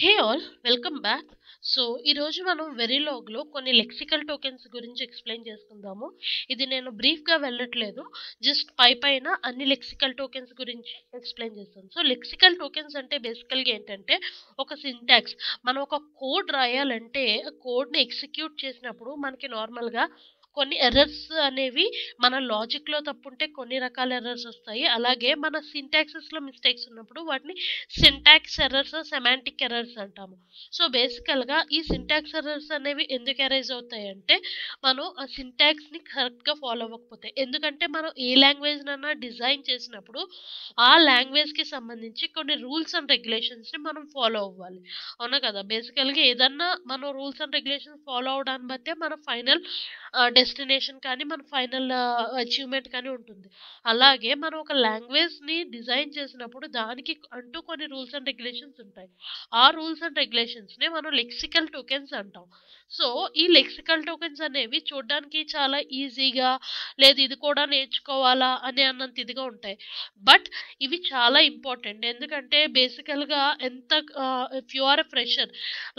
Hey all welcome back. So ఈరోజు మనం వెరీలాగ్లో కొన్ని లెక్సికల్ టోకెన్స్ గురించి ఎక్స్ప్లెయిన్ చేసుకుందాము. ఇది నేను బ్రీఫ్గా వెళ్ళట్లేదు, జస్ట్ పైన అన్ని లెక్సికల్ టోకెన్స్ గురించి ఎక్స్ప్లెయిన్ చేస్తాను. సో లెక్సికల్ టోకెన్స్ అంటే బేసికల్గా ఏంటంటే ఒక సింటాక్స్. మనం ఒక కోడ్ రాయాలంటే కోడ్ని ఎగ్జిక్యూట్ చేసినప్పుడు మనకి నార్మల్గా కొన్ని ఎర్రర్స్ అనేవి మన లాజిక్లో తప్పుంటే కొన్ని రకాల ఎర్రర్స్ వస్తాయి. అలాగే మన సింటాక్సెస్లో మిస్టేక్స్ ఉన్నప్పుడు వాటిని సింటాక్స్ ఎర్రర్స్, సెమాంటిక్ ఎర్రర్స్ అంటాము. సో బేసికల్గా ఈ సింటాక్స్ ఎర్రర్స్ అనేవి ఎందుకు అరైజ్ అవుతాయంటే మనం ఆ సింటాక్స్ని కరెక్ట్గా ఫాలో అవ్వకపోతే. ఎందుకంటే మనం ఏ లాంగ్వేజ్ నన్నా డిజైన్ చేసినప్పుడు ఆ లాంగ్వేజ్కి సంబంధించి కొన్ని రూల్స్ అండ్ రెగ్యులేషన్స్ని మనం ఫాలో అవ్వాలి. అవునా కదా? బేసికల్గా ఏదన్నా మనం రూల్స్ అండ్ రెగ్యులేషన్స్ ఫాలో అవడాన్ని బట్టే మన ఫైనల్ డెస్టినేషన్ కానీ మన ఫైనల్ అచీవ్మెంట్ కానీ ఉంటుంది. అలాగే మనం ఒక లాంగ్వేజ్ని డిజైన్ చేసినప్పుడు దానికి అంటూ కొన్ని రూల్స్ అండ్ రెగ్యులేషన్స్ ఉంటాయి. ఆ రూల్స్ అండ్ రెగ్యులేషన్స్ని మనం లెక్సికల్ టోకెన్స్ అంటాం. సో ఈ లెక్సికల్ టోకెన్స్ అనేవి చూడడానికి చాలా ఈజీగా, లేదు ఇది కూడా నేర్చుకోవాలా అనే అన్నంత ఇదిగా ఉంటాయి. బట్ ఇవి చాలా ఇంపార్టెంట్. ఎందుకంటే బేసికల్గా ఎంత if you are a fresher,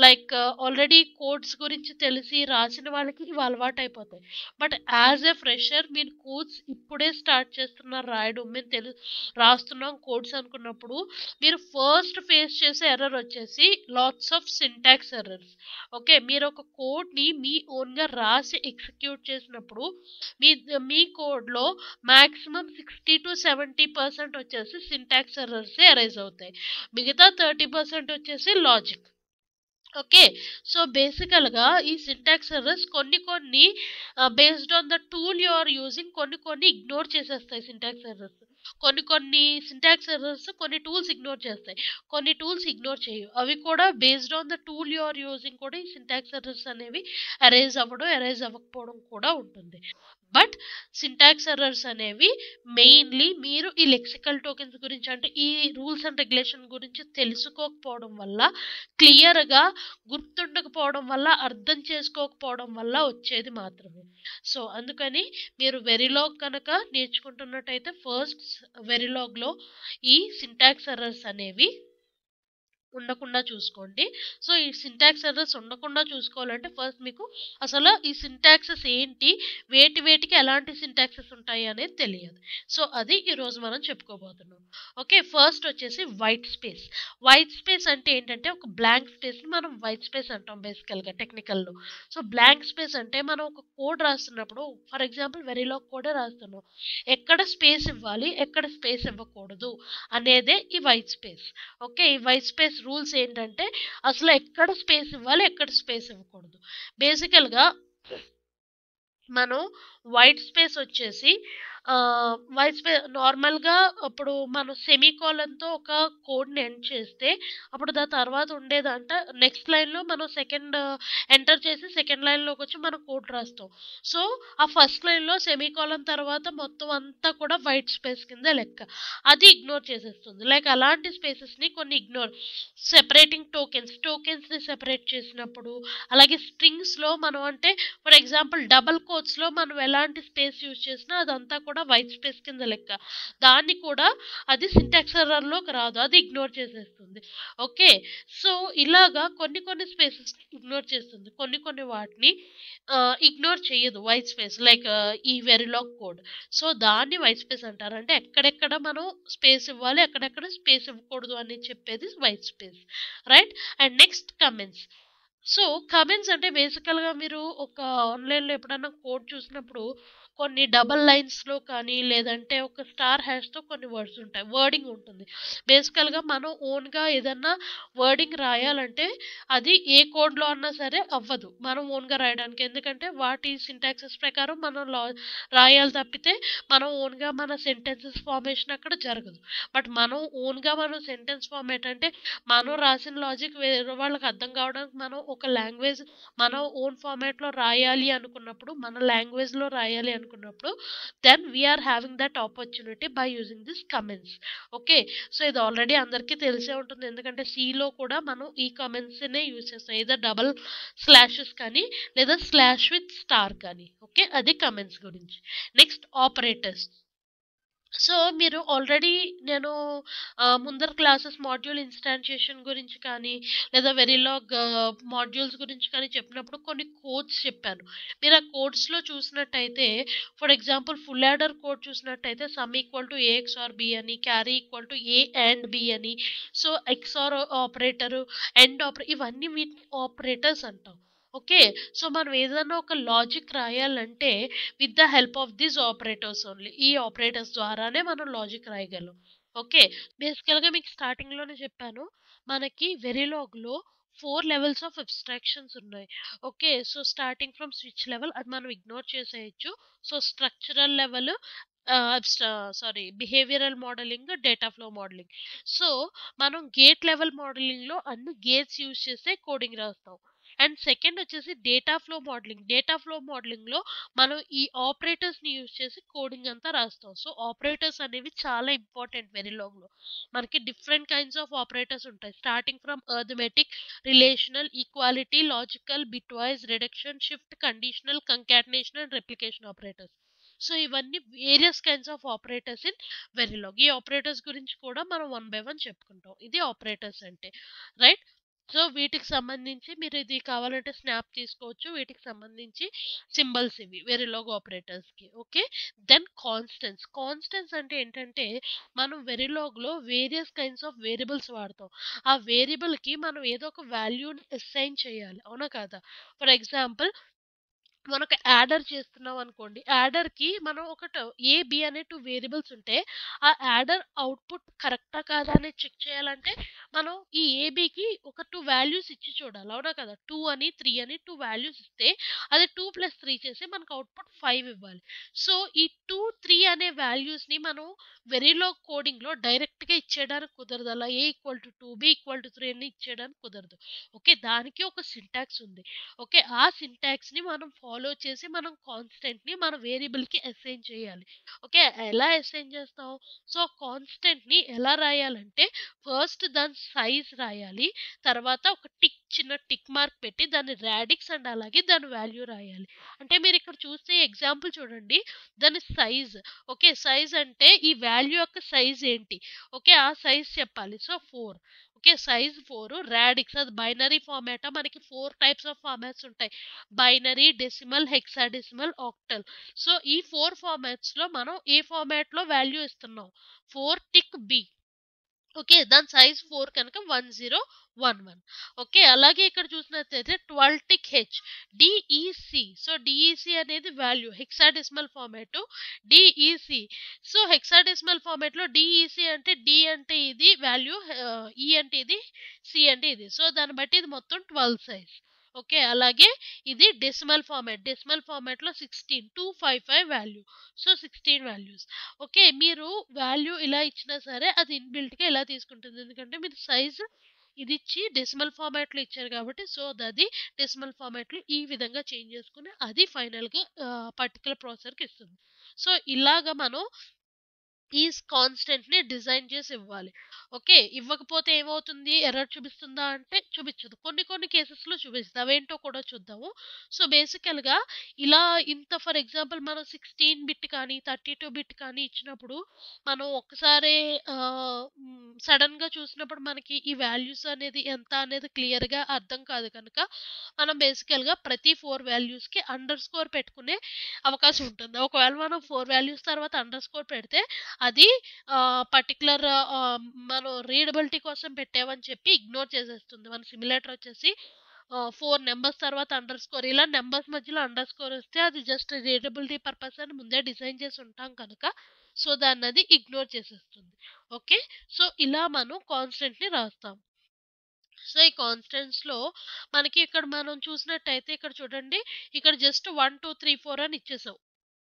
like already codes గురించి తెలిసి రాసిన వాళ్ళకి ఇవి అలవాటు అయిపోతాయి. బట్ యాజ్ ఎ ఫ్రెషర్ మీరు కోడ్స్ ఇప్పుడే స్టార్ట్ చేస్తున్నారు రాయడం, మేము రాస్తున్నాం కోడ్స్ అనుకున్నప్పుడు మీరు ఫస్ట్ ఫేస్ చేసే ఎర్రర్ వచ్చేసి lots of syntax errors. Okay, మీరు ఒక కోడ్ని మీ ఓన్గా రాసి ఎగ్జిక్యూట్ చేసినప్పుడు మీ మీ కోడ్లో మాక్సిమం 60 to 70% వచ్చేసి సింటాక్స్ ఎర్రర్స్ అరైజ్ అవుతాయి. మిగతా 30% వచ్చేసి లాజిక్. ఓకే, సో బేసికల్గా ఈ సింటాక్స్ ఎర్రర్స్ కొన్ని based on the tool you are using కొన్ని ఇగ్నోర్ చేసేస్తాయి సింటాక్స్ ఎర్రర్స్. కొన్ని సింటాక్స్ ఎర్రర్స్ కొన్ని టూల్స్ ఇగ్నోర్ చేస్తాయి, కొన్ని టూల్స్ ఇగ్నోర్ చేయవు. అవి కూడా based on the tool you are using కూడా ఈ సింటాక్స్ ఎర్రర్స్ అనేవి అరైజ్ అవ్వకపోవడం కూడా ఉంటుంది. బట్ సింటాక్స్ ఎర్రర్స్ అనేవి మెయిన్లీ మీరు ఈ లెక్సికల్ టోకెన్స్ గురించి, అంటే ఈ రూల్స్ అండ్ రెగ్యులేషన్ గురించి తెలుసుకోకపోవడం వల్ల, క్లియర్గా గుర్తుండకపోవడం వల్ల, అర్థం చేసుకోకపోవడం వల్ల వచ్చేది మాత్రమే. సో అందుకని మీరు వెరిలాగ్ కనుక నేర్చుకుంటున్నట్టయితే ఫస్ట్ వెరిలాగ్లో ఈ సింటాక్స్ ఎర్రర్స్ అనేవి ఉండకుండా చూసుకోండి. సో ఈ సింటాక్స్ ఎర్రర్స్ ఉండకుండా చూసుకోవాలంటే ఫస్ట్ మీకు అసలు ఈ సింటాక్సెస్ ఏంటి, వేటికి ఎలాంటి సింటాక్సెస్ ఉంటాయి అనేది తెలియదు. సో అది ఈరోజు మనం చెప్పుకోబోతున్నాం. ఓకే, ఫస్ట్ వచ్చేసి వైట్ స్పేస్. వైట్ స్పేస్ అంటే ఏంటంటే ఒక బ్లాంక్ స్పేస్ని మనం వైట్ స్పేస్ అంటాం బేసికల్గా టెక్నికల్లో. సో బ్లాంక్ స్పేస్ అంటే మనం ఒక కోడ్ రాస్తున్నప్పుడు, ఫర్ ఎగ్జాంపుల్ వెరీలాగ్ కోడే రాస్తున్నాం, ఎక్కడ స్పేస్ ఇవ్వాలి ఎక్కడ స్పేస్ ఇవ్వకూడదు అనేదే ఈ వైట్ స్పేస్. ఓకే, ఈ వైట్ స్పేస్ రూల్స్ ఏంటంటే అసలు ఎక్కడ స్పేస్ ఇవ్వాలి ఎక్కడ స్పేస్ ఇవ్వకూడదు. బేసికల్గా మనం వైట్ స్పేస్ వచ్చేసి వైట్ స్పేస్ నార్మల్గా అప్పుడు మనం సెమీకోలన్తో ఒక కోడ్ని ఎండ్ చేస్తే అప్పుడు దాని తర్వాత ఉండేదంట నెక్స్ట్ లైన్లో మనం సెకండ్ ఎంటర్ చేసి సెకండ్ లైన్లోకి వచ్చి మనం కోడ్ రాస్తాం. సో ఆ ఫస్ట్ లైన్లో సెమీకోలన్ తర్వాత మొత్తం అంతా కూడా వైట్ స్పేస్ కింద లెక్క. అది ఇగ్నోర్ చేసేస్తుంది. లైక్ అలాంటి స్పేసెస్ని కొన్ని ఇగ్నోర్, సెపరేటింగ్ టోకెన్స్ని సెపరేట్ చేసినప్పుడు, అలాగే స్ట్రింగ్స్లో మనం అంటే ఫర్ ఎగ్జాంపుల్ డబల్ కోట్స్లో మనం ఎలాంటి స్పేస్ యూజ్ చేసినా అదంతా కూడా వైట్ స్పేస్ కింద లెక్క. దాన్ని కూడా అది సింటాక్స్ ఎర్రర్లోకి రాదు, అది ఇగ్నోర్ చేసేస్తుంది. ఓకే, సో ఇలాగా కొన్ని స్పేసెస్ ఇగ్నోర్ చేస్తుంది, కొన్ని వాటిని ఇగ్నోర్ చేయదు వైట్ స్పేస్. లైక్ ఈ వెరిలాగ్ కోడ్, సో దాన్ని వైట్ స్పేస్ అంటారు. అంటే ఎక్కడెక్కడ మనం స్పేస్ ఇవ్వాలి ఎక్కడెక్కడ స్పేస్ ఇవ్వకూడదు అని చెప్పేది white space, right. And next comments. So comments అంటే బేసికల్గా మీరు ఒక ఆన్లైన్లో ఎప్పుడన్నా కోడ్ చూసినప్పుడు కొన్ని డబల్ లైన్స్లో కానీ లేదంటే ఒక స్టార్ హ్యాష్తో కొన్ని వర్డ్స్ ఉంటాయి, వర్డింగ్ ఉంటుంది. బేసికల్గా మనం ఓన్గా ఏదన్నా వర్డింగ్ రాయాలంటే అది ఏ కోడ్లో అన్నా సరే అవ్వదు మనం ఓన్గా రాయడానికి. ఎందుకంటే వాటి సింటాక్సెస్ ప్రకారం మనం రాయాలి తప్పితే మనం ఓన్గా మన సెంటెన్సెస్ ఫార్మేషన్ అక్కడ జరగదు. బట్ మనం ఓన్గా మనం సెంటెన్స్ ఫార్మేట్ అంటే మనం రాసిన లాజిక్ వేరే వాళ్ళకి అర్థం కావడానికి మనం ఒక లాంగ్వేజ్ మన ఓన్ ఫార్మాట్లో రాయాలి అనుకున్నప్పుడు, మన లాంగ్వేజ్లో రాయాలి అనుకున్నప్పుడు, then we are having that opportunity by using this comments. Okay, so ఇది ఆల్రెడీ అందరికీ తెలిసే ఉంటుంది, ఎందుకంటే సిలో కూడా మనం ఈ కమెంట్స్నే యూజ్ చేస్తాం, ఏదో డబల్ స్లాషెస్ కానీ లేదా స్లాష్ విత్ స్టార్ కానీ. ఓకే, అది కమెంట్స్ గురించి. Next operators. సో, మీరు ఆల్రెడీ నేను ముందర క్లాసెస్ మాడ్యూల్ ఇన్‌స్టాన్షియేషన్ గురించి కానీ, లేదా వెరిలాగ్ మాడ్యూల్స్ గురించి కానీ చెప్పినప్పుడు కొన్ని కోడ్స్ చెప్పాను. మీరు ఆ కోడ్స్‌లో చూసినట్టయితే for example full adder code చూసినట్టయితే sum equal to A XOR B అని, carry equal to A and B అని, సో, ఎక్సార్ ఆపరేటరు, ఎండ్ ఇవన్నీ వీటిని ఆపరేటర్స్ అంటాం. ఓకే. సో, మనం ఏదైనా ఒక లాజిక్ రాయాలంటే with the help of this operators only. ఈ ఆపరేటర్స్ ద్వారానే మనం లాజిక్ రాయగలం. ఓకే. బేసికల్‌గా మీకు స్టార్టింగ్‌లోనే చెప్పాను. మనకి వెరిలాగ్‌లో 4 లెవెల్స్ ఆఫ్ అబ్స్ట్రాక్షన్స్ ఉన్నాయి. Okay. So, starting from switch level అది మనం ఇగ్నోర్ చేసేయొచ్చు. So, structural level behavioural modelling, data flow modelling. So, మనం గేట్ లెవెల్ మోడలింగ్‌లో అన్ని గేట్స్ యూజ్ చేసే కోడింగ్ రాస్తాం. అండ్ సెకండ్ వచ్చేసి data flow modelling. Data flow మోడలింగ్‌లో మనం ఈ ఆపరేటర్స్‌ని యూజ్ చేసి కోడింగ్ అంతా రాస్తాం. సో, ఆపరేటర్స్ అనేవి చాలా ఇంపార్టెంట్ వెరిలాగ్‌లో. మనకి డిఫరెంట్ కైండ్స్ ఆఫ్ ఆపరేటర్స్ ఉంటాయి. Starting from arithmetic, relational, equality, logical, bitwise, reduction, shift, conditional, concatenation and replication operators. So, ఇవన్నీ various kinds of operators in Verilog. ఈ ఆపరేటర్స్ గురించి కూడా మనం వన్ బై వన్ చెప్పుకుంటాం. ఇది ఆపరేటర్స్ అంటే. రైట్? సో, వీటికి సంబంధించి మీరు ఇది కావాలంటే స్నాప్ తీసుకోవచ్చు. వీటికి సంబంధించి సింబల్స్ ఇవి వెరిలాగ్ ఆపరేటర్స్‌కి. ఓకే. Then constants. కాన్స్టెంట్స్ అంటే ఏంటంటే మనం వెరిలాగ్‌లో వేరియస్ కైండ్స్ ఆఫ్ వేరియబుల్స్ వాడతాం. ఆ వేరియబుల్‌కి మనం ఏదో ఒక వాల్యూని అసైన్ చేయాలి. అవునా కాదా? ఫర్ ఎగ్జాంపుల్ మనొక యాడర్ చేస్తున్నాం అనుకోండి. యాడర్‌కి మనం ఏ, బి అనే 2 వేరియబుల్స్ ఉంటే, ఆ యాడర్ అవుట్‌పుట్ కరెక్టా కాదా అనేది చెక్ చేయాలంటే, మనం ఈ ఏబీకి ఒక 2 వాల్యూస్ ఇచ్చి చూడాలి. అవునా కదా! 2 అని, 3 అని 2 వాల్యూస్ ఇస్తే, అది 2+3 చేసి మనకు అవుట్‌పుట్ 5 ఇవ్వాలి. సో, ఈ 2, 3 అనే వాల్యూస్‌ని మనం వెరిలాగ్ కోడింగ్‌లో డైరెక్ట్‌గా ఇచ్చేయడానికి కుదరదు. అలా A equal to 2, B equal to 3 అని ఇచ్చేయడానికి కుదరదు. ఓకే. దానికి ఒక సింటాక్స్ ఉంది. ఓకే. ఆ సింటాక్స్‌ని మనం ఫాలో చేసి మనం కాన్స్టెంట్‌ని మన వేరియబుల్‌కి అసైన్ చేయాలి. ఓకే. ఎలా అసైన్ చేస్తాం? సో, కాన్స్టెంట్‌ని ఎలా రాయాలంటే ఫస్ట్ దాని సైజ్ రాయాలి. తర్వాత ఒక చిన్న టిక్ మార్క్ పెట్టి దాని రాడిక్స్ అండ్ అలాగే దాని వాల్యూ రాయాలి. అంటే మీరిక్కడ చూస్తే ఎగ్జాంపుల్ చూడండి. దాని సైజ్. ఓకే. సైజ్ అంటే ఈ వాల్యూ యొక్క సైజ్ ఏంటి? ఓకే. ఆ సైజ్ చెప్పాలి. సో, 4. ఓకే. సైజ్ 4 రాడిక్స్ అది బైనరీ ఫార్మాటా మనకి 4 టైప్స్ ఆఫ్ ఫార్మాట్స్ ఉంటాయి. Binary, decimal, hexadecimal, octal. So, ఈ 4 ఫార్మాట్స్‌లో మనం ఏ ఫార్మాట్‌లో వాల్యూ ఇస్తున్నాం? 4 టిక్ బి. ఓకే. దాని సైజ్ 4 కనుక 1011. ఓకే. అలాగే ఇక్కడ చూసినట్టయితే 12 tick H. DEC. So, DEC అనేది value. Hexadecimal format. DEC. So, hexadecimal ఫార్మాట్‌లో డీఈసీ అంటే డి అంటే ఇది వాల్యూ, ఈ అంటే ఇది, సి అంటే ఇది. సో, దాన్ని బట్టి ఇది మొత్తం 12 సైజ్. ఓకే. అలాగే ఇది డెసిమల్ ఫార్మాట్. డెసిమల్ ఫార్మాట్‌లో 16, 255 వాల్యూ. So, 16 values. ఓకే. మీరు వాల్యూ ఇలా ఇచ్చినా సరే అది ఇన్‌బిల్ట్‌గా ఇలా తీసుకుంటుంది. ఎందుకంటే మీరు సైజ్ ఇదిచ్చి డెసిమల్ ఫార్మాట్‌లో ఇచ్చారు కాబట్టి సో, అది డెసిమల్ ఫార్మాట్‌లో ఈ విధంగా చేంజ్ చేసుకొని అది ఫైనల్‌గా పర్టిక్యులర్ ప్రాసెసర్‌కి ఇస్తుంది. సో, ఇలాగ మనం ఈ కాన్స్టెంట్‌ని డిజైన్ చేసి ఇవ్వాలి. ఓకే. ఇవ్వకపోతే ఏమవుతుంది? ఎర్రర్ చూపిస్తుందా అంటే చూపించదు. కొన్ని కొన్ని కేసెస్‌లో చూపిస్తది. అవేంటో కూడా చూద్దాము. సో, బేసికల్‌గా ఇలా ఇంత ఫర్ ఎగ్జాంపుల్ మనం 16 బిట్ కానీ, 32 బిట్ కానీ ఇచ్చినప్పుడు మనం ఒక్కసారే సడెన్‌గా చూసినప్పుడు మనకి ఈ వాల్యూస్ అనేది ఎంత అనేది క్లియర్‌గా అర్థం కాదు కనుక, మనం బేసికల్‌గా ప్రతి 4 వాల్యూస్‌కి అండర్ స్కోర్ పెట్టుకునే అవకాశం ఉంటుంది. ఒకవేళ మనం 4 వాల్యూస్ తర్వాత అండర్ స్కోర్ పెడితే అది పర్టిక్యులర్ మనం రీడబిలిటీ కోసం పెట్టామని చెప్పి ఇగ్నోర్ చేసేస్తుంది. మన సిమ్యులేటర్ వచ్చేసి 4 నంబర్స్ తర్వాత అండర్ స్కోర్ ఇలా నంబర్స్ మధ్యలో అండర్ స్కోర్ వస్తే అది జస్ట్ రీడబిలిటీ పర్పస్ అని ముందే డిజైన్ చేసి ఉంటాం కనుక సో, దాన్నది ఇగ్నోర్ చేసేస్తుంది. ఓకే. సో, ఇలా మనం కాన్స్టెంట్‌ని రాస్తాం. సో, ఈ కాన్స్టెంట్స్‌లో మనకి ఇక్కడ మనం చూసినట్టయితే ఇక్కడ చూడండి. ఇక్కడ జస్ట్ 1, 2, 3, 4 అని ఇచ్చేసాం.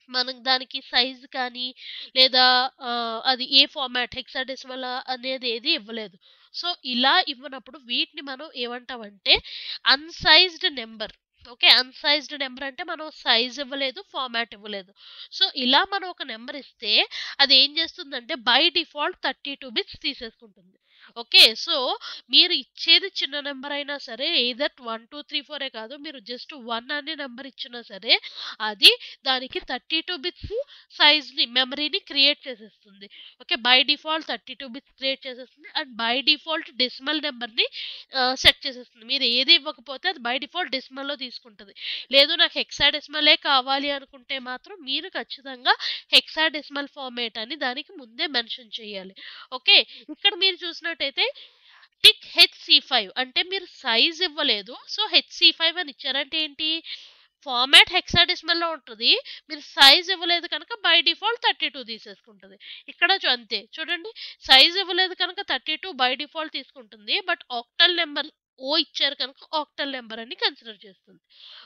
మనం దానికి సైజ్ కానీ లేదా అది ఏ ఫార్మాట్ హెక్సాడెసిమల్ అనేది ఏది ఇవ్వలేదు. సో, ఇలా ఇవ్వనప్పుడు వీటిని మనం ఏమంటామంటే అన్‌సైజ్డ్ నంబర్. ఓకే. అన్‌సైజ్డ్ నంబర్ అంటే మనం సైజ్ ఇవ్వలేదు, ఫార్మాట్ ఇవ్వలేదు. సో, ఇలా మనం ఒక నంబర్ ఇస్తే అది ఏం చేస్తుందంటే బై డిఫాల్ట్ 32 బిట్స్ తీసేసుకుంటుంది. ఓకే. సో, మీరు ఇచ్చేది చిన్న నంబర్ అయినా సరే ఎయిదర్ 1, 2, 3, 4 కాదు. మీరు జస్ట్ 1 అనే నంబర్ ఇచ్చినా సరే, అది దానికి 32 బిట్స్ సైజ్‌ని, మెమరీని క్రియేట్ చేసేస్తుంది. Okay. By default 32 bits create చేసేస్తుంది. అండ్ బై డిఫాల్ట్ డెసిమల్ నంబర్‌ని సెట్ చేసేస్తుంది. మీరు ఏది ఇవ్వకపోతే అది బై డిఫాల్ట్ డెసిమల్‌లో తీసుకుంటది. లేదు నాకు హెక్సాడెసిమలే కావాలి అనుకుంటే మాత్రం మీరు ఖచ్చితంగా హెక్సాడెసిమల్ ఫార్మాట్ అని దానికి ముందే మెన్షన్ చేయాలి. ఓకే. ఇక్కడ మీరు చూసినట్టయితే టిక్ హెచ్‌సి5 అంటే మీరు సైజ్ ఇవ్వలేదు. సో, హెచ్‌సి5 అని ఇచ్చారు. అంటే ఏంటి? ఫార్మాట్ హెక్సాడెసిమల్‌లో ఉంటది. మీరు సైజ్ ఇవ్వలేదు కనుక బై డిఫాల్ట్ 32 తీసేసుకుంటది. ఇక్కడ అంతే. చూడండి, సైజ్ ఇవ్వలేదు కనుక 32 బై డిఫాల్ట్ తీసుకుంటుంది. బట్ ఆక్టల్ నెంబర్ ఓ ఇచ్చారు కనుక ఆక్టల్ నెంబర్ అని కన్సిడర్ చేస్తుంది.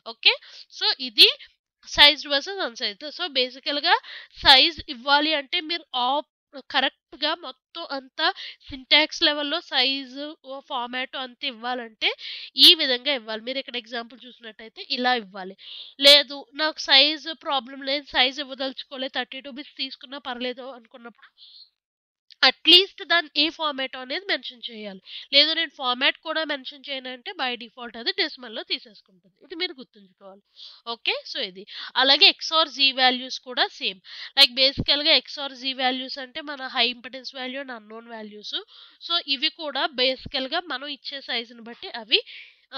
ఓకే. సో, ఇది సైజ్డ్ వర్సెస్ అన్‌సైజ్డ్. సో, బేసికల్‌గా సైజ్ ఇవ్వాలి అంటే మీరు కరెక్ట్‌గా మొత్తం అంతా సింటాక్స్ లెవెల్‌లో సైజు, ఫార్మాట్ అంతా ఇవ్వాలంటే ఈ విధంగా ఇవ్వాలి. మీరు ఇక్కడ ఎగ్జాంపుల్ చూసినట్టయితే ఇలా ఇవ్వాలి. లేదు నాకు సైజు ప్రాబ్లమ్ లేదు, సైజ్ ఇవ్వదలుచుకోలేదు, 32 బిట్స్ తీసుకున్నా పర్లేదు అనుకున్నప్పుడు అట్లీస్ట్ దాన్ని ఏ ఫార్మాట్ అనేది మెన్షన్ చేయాలి. లేదు నేను ఫార్మాట్ కూడా మెన్షన్ చేయనంటే బై డిఫాల్ట్ అది డెసిమల్‌లో తీసేసుకుంటది. ఇది మీరు గుర్తుంచుకోవాలి. ఓకే. సో, ఇది. అలాగే ఎక్స్ఆర్ జీ వాల్యూస్ కూడా సేమ్. లైక్ బేసికల్‌గా ఎక్స్ఆర్ జీ వాల్యూస్ అంటే మన high impedance value and unknown values. So, ఇవి కూడా బేసికల్‌గా మనం ఇచ్చే సైజ్‌ని బట్టి అవి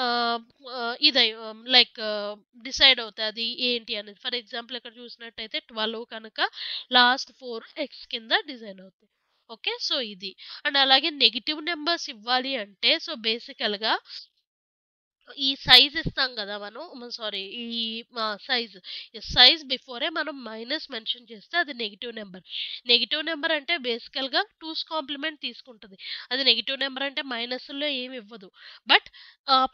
ఆహ్, ఆహ్, ఇదై లైక్ డిసైడ్ అవుతాయి. అది ఏంటి అనేది. ఫర్ ఎగ్జాంపుల్ ఇక్కడ చూసినట్టయితే 12 కనుక లాస్ట్ 4 ఎక్స్ కింద డిజైన్ అవుతాయి. ఓకే. సో, ఇది. అండ్ అలాగే నెగెటివ్ నంబర్స్ ఇవ్వాలి అంటే సో, బేసికల్‌గా ఈ సైజ్ ఇస్తాం గదా! సారీ ఈ సైజ్. సైజ్ బిఫోరే మనం మైనస్ మెన్షన్ చేస్తే అది నెగెటివ్ నంబర్. నెగెటివ్ నంబర్ అంటే బేసికల్‌గా 2's కాంప్లిమెంట్ తీసుకుంటది. అది నెగెటివ్ నంబర్ అంటే మైనస్‌లో ఏమి ఇవ్వదు. బట్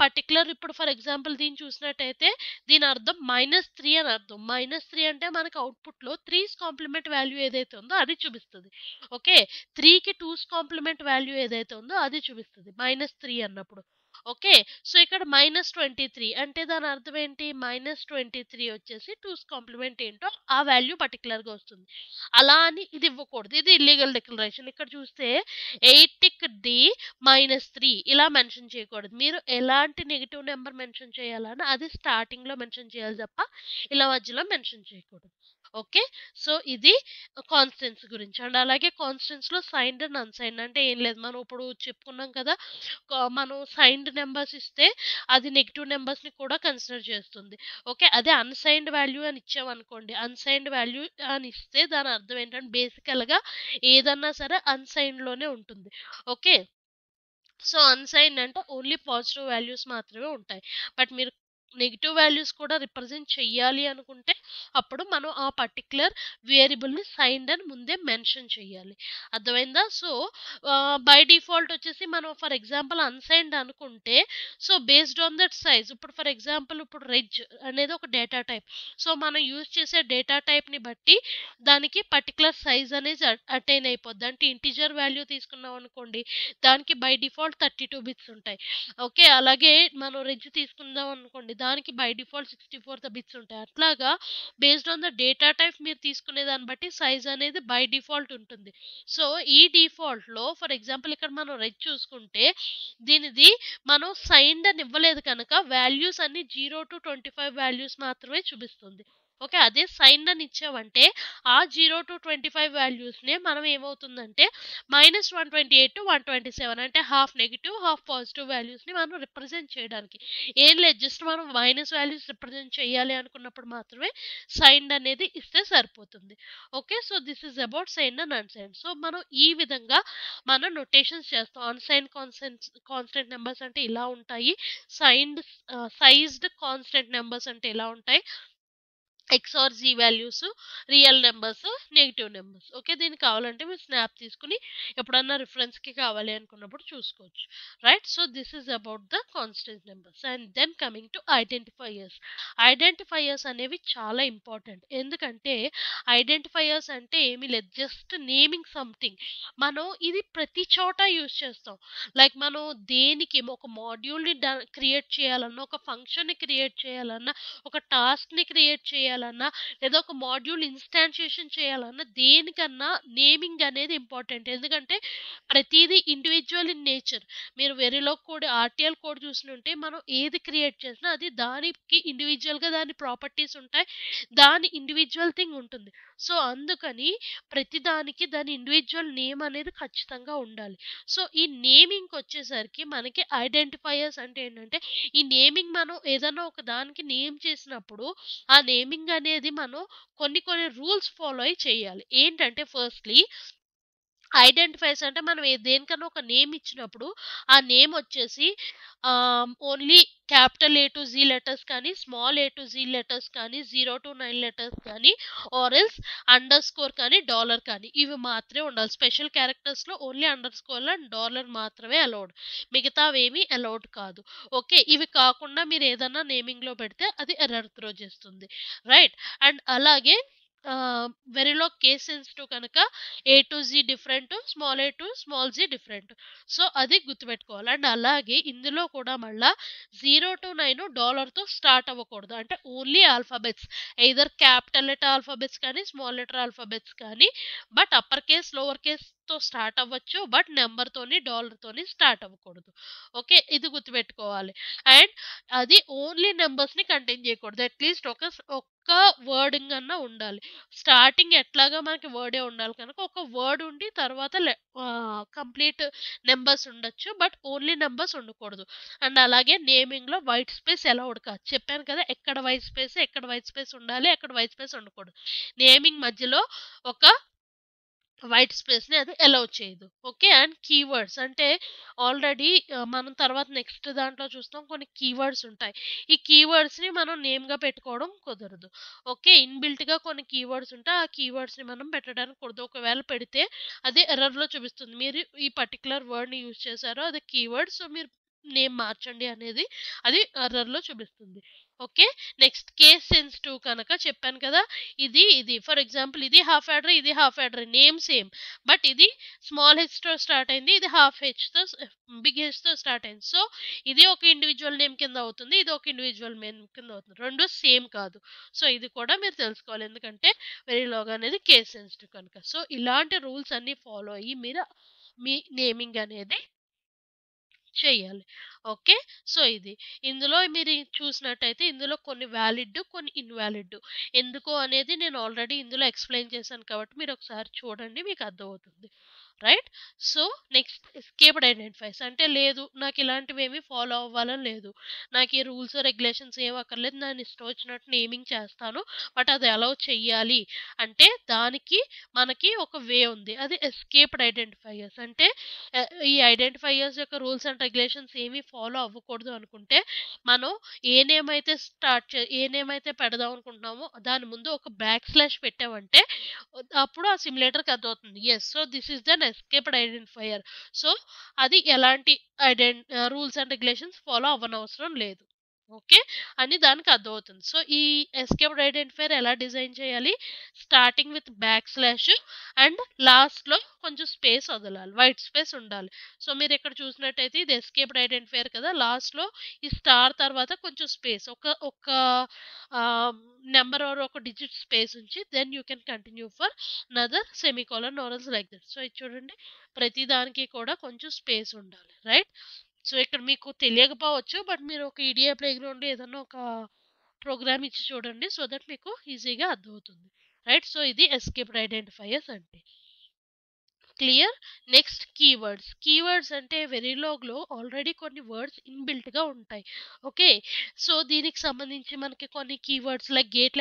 పర్టిక్యులర్ ఇప్పుడు ఫర్ ఎగ్జాంపుల్ దీన్ని చూసినట్టయితే దీని అర్థం -3 అని అర్థం. -3 అంటే మనకు అవుట్‌పుట్‌లో 3's కాంప్లిమెంట్ వాల్యూ ఏదైతే ఉందో అది చూపిస్తది. ఓకే. 3కి 2's కాంప్లిమెంట్ వాల్యూ ఏదైతే ఉందో అది చూపిస్తది. -3 అన్నప్పుడు. ఓకే. సో, ఇక్కడ -23 అంటే దాని అర్థం ఏంటి? -23 వచ్చేసి 2's కాంప్లిమెంట్ ఏంటో ఆ వాల్యూ పర్టిక్యులర్‌గా వస్తుంది. అలా అని ఇది ఇవ్వకూడదు. ఇది ఇల్లీగల్ డిక్లరేషన్. ఇక్కడ చూస్తే 8టిక్ డి -3 ఇలా మెన్షన్ చేయకూడదు. మీరు ఎలాంటి నెగెటివ్ నంబర్ మెన్షన్ చేయాలన్నా అది స్టార్టింగ్‌లో మెన్షన్ చేయాలి తప్ప ఇలా మధ్యలో మెన్షన్ చేయకూడదు. ఓకే. సో, ఇది కాన్స్టెంట్స్ గురించి. అండ్ అలాగే కాన్స్టెంట్స్‌లో సైన్డ్ అండ్ అన్‌సైన్డ్ అంటే ఏం లేదు. మనం ఇప్పుడు చెప్పుకున్నాం కదా! మనం సైన్డ్ నంబర్స్ ఇస్తే అది నెగెటివ్ నంబర్స్‌ని కూడా కన్సిడర్ చేస్తుంది. ఓకే. అదే అన్‌సైన్డ్ వాల్యూ అని ఇచ్చామనుకోండి. అన్‌సైన్డ్ వాల్యూ అని ఇస్తే దాని అర్థం ఏంటంటే బేసికల్‌గా ఏదన్నా సరే అన్‌సైన్డ్‌లోనే ఉంటుంది. ఓకే. సో, అన్‌సైన్డ్ అంటే ఓన్లీ పాజిటివ్ వాల్యూస్ మాత్రమే ఉంటాయి. బట్ మీరు నెగెటివ్ వాల్యూస్ కూడా రిప్రజెంట్ చెయ్యాలి అనుకుంటే, అప్పుడు మనం ఆ పర్టిక్యులర్ వేరియబుల్‌ని సైన్డ్ అని ముందే మెన్షన్ చేయాలి. అర్థమైందా? సో, బై డిఫాల్ట్ వచ్చేసి మనం ఫర్ ఎగ్జాంపుల్ అన్‌సైన్డ్ అనుకుంటే, so, based on that size ఇప్పుడు ఫర్ ఎగ్జాంపుల్ ఇప్పుడు రెజ్ అనేది ఒక డేటా టైప్. సో, మనం యూజ్ చేసే డేటా టైప్‌ని బట్టి దానికి పర్టిక్యులర్ సైజ్ అనేది అటైన్ అయిపోద్ది. అంటే ఇంటిజర్ వాల్యూ తీసుకున్నాం అనుకోండి, దానికి బై డిఫాల్ట్ 32 బిట్స్ ఉంటాయి. ఓకే. అలాగే మనం రెజ్ తీసుకుందాం అనుకోండి, దానికి బై డిఫాల్ట్ 64 బిట్స్ ఉంటాయి. అట్లాగా based on the data type మీరు తీసుకునే దాన్ని బట్టి సైజ్ అనేది బై డిఫాల్ట్ ఉంటుంది. సో, ఈ డిఫాల్ట్‌లో ఫర్ ఎగ్జాంపుల్ ఇక్కడ మనం రెజ్ చూసుకుంటే, దీనిది మనం సైన్డ్ అని ఇవ్వలేదు కనుక వాల్యూస్ అన్ని 0-25 వాల్యూస్ మాత్రమే చూపిస్తుంది. ఓకే. అదే సైన్డ్ అని ఇచ్చామంటే ఆ 0-25 వాల్యూస్‌నే మనం ఏమవుతుందంటే -128-127 అంటే హాఫ్ నెగెటివ్, హాఫ్ పాజిటివ్ వాల్యూస్‌ని మనం రిప్రజెంట్ చేయడానికి. ఏం లేదు జస్ట్ మనం మైనస్ వాల్యూస్ రిప్రజెంట్ చేయాలి అనుకున్నప్పుడు మాత్రమే సైన్డ్ అనేది ఇస్తే సరిపోతుంది. Okay. So, this is about signed and unsigned. So, మనం ఈ విధంగా మనం నొటేషన్స్ చేస్తాం. అన్‌సైన్డ్ కాన్స్టెంట్ నంబర్స్ అంటే ఇలా ఉంటాయి. సైజ్డ్ కాన్స్టెంట్ నంబర్స్ అంటే ఇలా ఉంటాయి. X or z values, real numbers, negative numbers. Okay. దీనికి కావాలంటే మీరు స్నాప్ తీసుకొని ఎప్పుడన్నా రిఫరెన్స్‌కి కావాలి అనుకున్నప్పుడు చూసుకోవచ్చు. Right. So, this is about the constant numbers. And then coming to identifiers. Identifiers అనేవి చాలా ఇంపార్టెంట్. ఎందుకంటే ఐడెంటిఫైయర్స్ అంటే ఏమీ లేదు. Just naming something. మనం ఇది ప్రతి చోట యూజ్ చేస్తాం. లైక్ మనం దేనికి ఒక మాడ్యూల్‌ని క్రియేట్ చేయాలన్నా, ఒక ఫంక్షన్‌ని క్రియేట్ చేయాలన్నా, ఒక టాస్క్‌ని క్రియేట్ చేయాలన్నా చేయాలన్నా లేదా ఒక మాడ్యూల్ ఇన్స్టాన్షియేషన్ చేయాలన్నా దేనికన్నా నేమింగ్ అనేది ఇంపార్టెంట్. ఎందుకంటే ప్రతిదీ ఇండివిజువల్ ఇన్ నేచర్. మీరు వెరిలో కోడ్ ఆర్టీఎల్ కోడ్ చూసినుంటే మనం ఏది క్రియేట్ చేసినా అది దానికి ఇండివిజువల్గా దాని ప్రాపర్టీస్ ఉంటాయి, దాని ఇండివిజువల్ థింగ్ ఉంటుంది. సో అందుకని ప్రతిదానికి దాని ఇండివిజువల్ నేమ్ అనేది ఖచ్చితంగా ఉండాలి. సో ఈ నేమింగ్కి వచ్చేసరికి మనకి ఐడెంటిఫైయర్స్ అంటే ఏంటంటే ఈ నేమింగ్ మనం ఏదైనా ఒక దానికి నేమ్ చేసినప్పుడు ఆ నేమింగ్ అనేది మనం కొన్ని కొన్ని రూల్స్ ఫాలో అయి చేయాలి. ఏంటంటే ఫస్ట్లీ ఐడెంటిఫైర్స్ అంటే మనం దేనికన్నా ఒక నేమ్ ఇచ్చినప్పుడు ఆ నేమ్ వచ్చేసి only capital A to Z letters కానీ small A to Z letters కానీ 0 to 9 లెటర్స్ కానీ ఆర్ఎల్స్ అండర్ స్కోర్ కానీ డాలర్ కానీ ఇవి మాత్రమే ఉండాలి. స్పెషల్ క్యారెక్టర్స్లో only underscore and dollar మాత్రమే అలౌడ్, మిగతావేమీ అలౌడ్ కాదు. ఓకే, ఇవి కాకుండా మీరు ఏదన్నా నేమింగ్లో పెడితే అది ఎర్రర్ త్రో చేస్తుంది, రైట్. అండ్ అలాగే వెరీలో కేస్ సెన్సిటివ్ కనుక A to Z different, small A to small Z different. So అది గుర్తుపెట్టుకోవాలి. అండ్ అలాగే ఇందులో కూడా మళ్ళా 0 to 9 డాలర్తో స్టార్ట్ అవ్వకూడదు. అంటే only alphabets, either capital letter alphabets కానీ స్మాల్ లెటర్ ఆల్ఫాబెట్స్ కానీ, బట్ అప్పర్ కేస్ లోవర్ కేస్తో స్టార్ట్ అవ్వచ్చు, బట్ నెంబర్తోని డాలర్తోని స్టార్ట్ అవ్వకూడదు. ఓకే, ఇది గుర్తుపెట్టుకోవాలి. అండ్ అది ఓన్లీ నెంబర్స్ని కంటైన్ చేయకూడదు. అట్లీస్ట్ ఒక్క వర్డింగ్ అన్నా ఉండాలి. స్టార్టింగ్ ఎట్లాగా మనకి వర్డే ఉండాలి కనుక ఒక వర్డ్ ఉండి తర్వాత కంప్లీట్ నెంబర్స్ ఉండొచ్చు, బట్ ఓన్లీ నెంబర్స్ ఉండకూడదు. అండ్ అలాగే నేమింగ్లో వైట్ స్పేస్ అలౌడ్ కాదు. చెప్పాను కదా, ఎక్కడ వైట్ స్పేస్ ఉండాలి, ఎక్కడ వైట్ స్పేస్ ఉండకూడదు. నేమింగ్ మధ్యలో ఒక వైట్ స్పేస్ని అది అలౌ చేయదు. ఓకే, అండ్ కీవర్డ్స్ అంటే ఆల్రెడీ మనం తర్వాత నెక్స్ట్ దాంట్లో చూస్తాం కొన్ని కీవర్డ్స్ ఉంటాయి. ఈ కీవర్డ్స్ని మనం నేమ్గా పెట్టుకోవడం కుదరదు. ఓకే, ఇన్బిల్ట్గా కొన్ని కీవర్డ్స్ ఉంటాయి, ఆ కీవర్డ్స్ని మనం పెట్టడానికి కుదరదు. ఒకవేళ పెడితే అది ఎర్రర్లో చూపిస్తుంది, మీరు ఈ పర్టికులర్ వర్డ్ని యూజ్ చేశారో అది కీవర్డ్, సో మీరు నేమ్ మార్చండి అనేది అది ఎర్రర్లో చూపిస్తుంది. ఓకే, నెక్స్ట్ కేస్ సెన్సిటివ్ కనుక చెప్పాను కదా, ఇది ఫర్ ఎగ్జాంపుల్ ఇది హాఫ్ యాడర్, ఇది half adder, name same, but ఇది స్మాల్ హెచ్తో స్టార్ట్ అయింది, ఇది హాఫ్ హెచ్తో బిగ్ హెచ్తో స్టార్ట్ అయింది. సో ఇది ఒక ఇండివిజువల్ నేమ్ కింద అవుతుంది, ఇది ఒక ఇండివిజువల్ నేమ్ కింద అవుతుంది, రెండు సేమ్ కాదు. సో ఇది కూడా మీరు తెలుసుకోవాలి, ఎందుకంటే వెరీలాగ్ అనేది కేస్ సెన్సిటివ్ కనుక. సో ఇలాంటి రూల్స్ అన్ని ఫాలో అయ్యి మీరు మీ నేమింగ్ అనేది చెయ్యాలి. ఓకే, సో ఇది ఇందులో మీరు చూసినట్టయితే ఇందులో కొన్ని వ్యాలిడ్, కొన్ని ఇన్వాలిడ్. ఎందుకు అనేది నేను ఆల్రెడీ ఇందులో ఎక్స్ప్లెయిన్ చేశాను కాబట్టి మీరు ఒకసారి చూడండి, మీకు అర్థమవుతుంది, right. So next escaped identifiers అంటే లేదు నాకు ఇలాంటివి ఏమీ ఫాలో అవ్వాలని లేదు, నాకు ఈ రూల్స్ రెగ్యులేషన్స్ ఏం అక్కర్లేదు, నేను ఇష్టం వచ్చినట్టు నేమింగ్ చేస్తాను, బట్ అది అలౌ చెయ్యాలి అంటే దానికి మనకి ఒక వే ఉంది, అది ఎస్కేప్డ్ ఐడెంటిఫైయర్స్. అంటే ఈ ఐడెంటిఫైయర్స్ యొక్క రూల్స్ అండ్ రెగ్యులేషన్స్ ఏమీ ఫాలో అవ్వకూడదు అనుకుంటే మనం ఏ నేమ్ అయితే పెడదాం అనుకుంటున్నామో దాని ముందు ఒక బ్యాక్ స్లాష్ పెట్టామంటే అప్పుడు ఆ సిమ్యులేటర్కి అర్థమవుతుంది, yes, so this is then escaped identifier. So అది ఎలాంటి రూల్స్ అండ్ రెగ్యులేషన్స్ ఫాలో అవ్వనవసరం లేదు. ఓకే, అని దానికి అర్థమవుతుంది. సో ఈ ఎస్కేప్డ్ ఐడెంటిఫైయర్ ఎలా డిజైన్ చేయాలి, starting with back slash and లాస్ట్లో కొంచెం స్పేస్ వదలాలి, వైట్ స్పేస్ ఉండాలి. సో మీరు ఇక్కడ చూసినట్టయితే ఇది ఎస్కేప్డ్ ఐడెంటిఫైయర్ కదా, లాస్ట్లో ఈ స్టార్ తర్వాత కొంచెం స్పేస్, ఒక నెంబర్ ఆర్ ఒక డిజిట్ స్పేస్ ఉంచి then you can continue for another semicolon or else like this. So ఇది చూడండి, ప్రతి దానికి కూడా కొంచెం స్పేస్ ఉండాలి, రైట్. సో ఇక్కడ మీకు తెలియకపోవచ్చు, బట్ మీరు ఒక ఈడిఏ ప్లేగ్రౌండ్ ఏదన్నా ఒక ప్రోగ్రామ్ ఇచ్చి చూడండి, సో దట్ మీకు ఈజీగా అర్థమవుతుంది, రైట్. సో ఇది ఎస్కేప్డ్ ఐడెంటిఫైయర్స్ అంటే క్లియర్. నెక్స్ట్ కీవర్డ్స్ అంటే వెరీలాగ్లో ఆల్రెడీ కొన్ని వర్డ్స్ ఇన్బిల్ట్గా ఉంటాయి. ఓకే, సో దీనికి సంబంధించి మనకి కొన్ని కీవర్డ్స్ లైక్ గేట్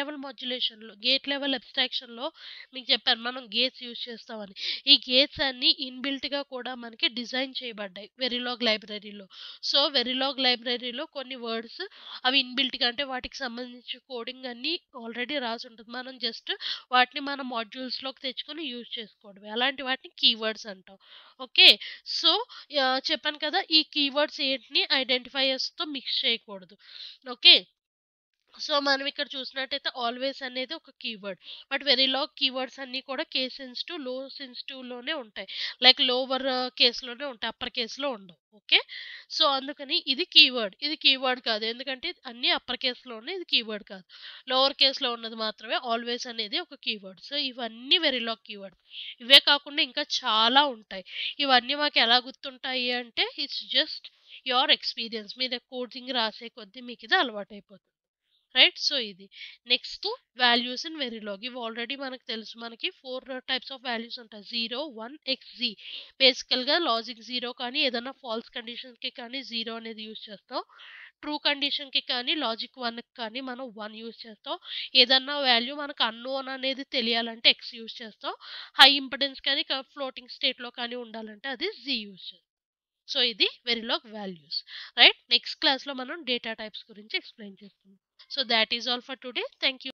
లెవెల్ అబ్స్ట్రాక్షన్లో మీకు చెప్పాను మనం గేట్స్ యూజ్ చేస్తామని. ఈ గేట్స్ అన్ని ఇన్బిల్ట్గా కూడా మనకి డిజైన్ చేయబడ్డాయి వెరీలాగ్ లైబ్రరీలో. సో వెరీలాగ్ లైబ్రరీలో కొన్ని వర్డ్స్ అవి ఇన్బిల్ట్గా అంటే వాటికి సంబంధించి కోడింగ్ అన్ని ఆల్రెడీ రాసి ఉంటుంది, మనం జస్ట్ వాటిని మన మాడ్యూల్స్లోకి తెచ్చుకొని యూజ్ చేసుకోవడం, అలాంటి వాటిని కీవర్డ్స్ అంటాం. ఓకే, సో చెప్పాను కదా ఈ కీవర్డ్స్ ఏంటిని ఐడెంటిఫైయర్స్తో మిక్స్ చేయకూడదు. ఓకే, సో మనం ఇక్కడ చూసినట్టయితే ఆల్వేస్ అనేది ఒక కీవర్డ్. బట్ వెరీలాగ్ కీవర్డ్స్ అన్నీ కూడా కేస్ సెన్సిటివ్, లో సెన్సిటివ్‌లోనే ఉంటాయి. లైక్ లోవర్ కేస్‌లోనే ఉంటాయి. అప్పర్ కేస్‌లో ఉండవు. ఓకే. సో అందుకని ఇది కీవర్డ్. ఇది కీవర్డ్ కాదు. ఎందుకంటే అన్నీ అప్పర్ కేస్‌లో ఉన్నాయి. ఇది కీవర్డ్ కాదు. లోవర్ కేస్‌లో ఉన్నది మాత్రమే ఆల్వేస్ అనేది ఒక కీవర్డ్. సో ఇవన్నీ వెరీలాగ్ కీవర్డ్స్. ఇవే కాకుండా ఇంకా చాలా ఉంటాయి. ఇవన్నీ మాకు ఎలా గుర్తుంటాయి అంటే ఇట్స్ జస్ట్ యువర్ ఎక్స్‌పీరియన్స్. మీరు కోడింగ్ రాసే కొద్దీ మీకిది అలవాటైపోతుంది. రైట్. సో ఇది నెక్స్ట్ వాల్యూస్ ఇన్ వెరీలాగ్. ఇవి ఆల్రెడీ మనకు తెలుసు. మనకి 4 టైప్స్ ఆఫ్ వాల్యూస్ ఉంటాయి. 0, 1, XZ. బేసికల్‌గా లాజిక్ 0 కానీ ఏదైనా ఫాల్స్ కండిషన్‌కి కానీ 0 అనేది యూజ్ చేస్తాం. ట్రూ కండిషన్‌కి కానీ లాజిక్ 1కి కానీ మనం 1 యూజ్ చేస్తాం. ఏదన్నా వాల్యూ మనకు అన్నోన్ అనేది తెలియాలంటే X యూజ్ చేస్తాం. హై ఇంపెడెన్స్ కానీ ఫ్లోటింగ్ స్టేట్‌లో కానీ ఉండాలంటే అది Z యూజ్ చేస్తాం. సో ఇది వెరీలాగ్ వాల్యూస్. రైట్. నెక్స్ట్ క్లాస్‌లో మనం డేటా టైప్స్ గురించి ఎక్స్‌ప్లెయిన్ చేస్తాం. So that is all for today. Thank you.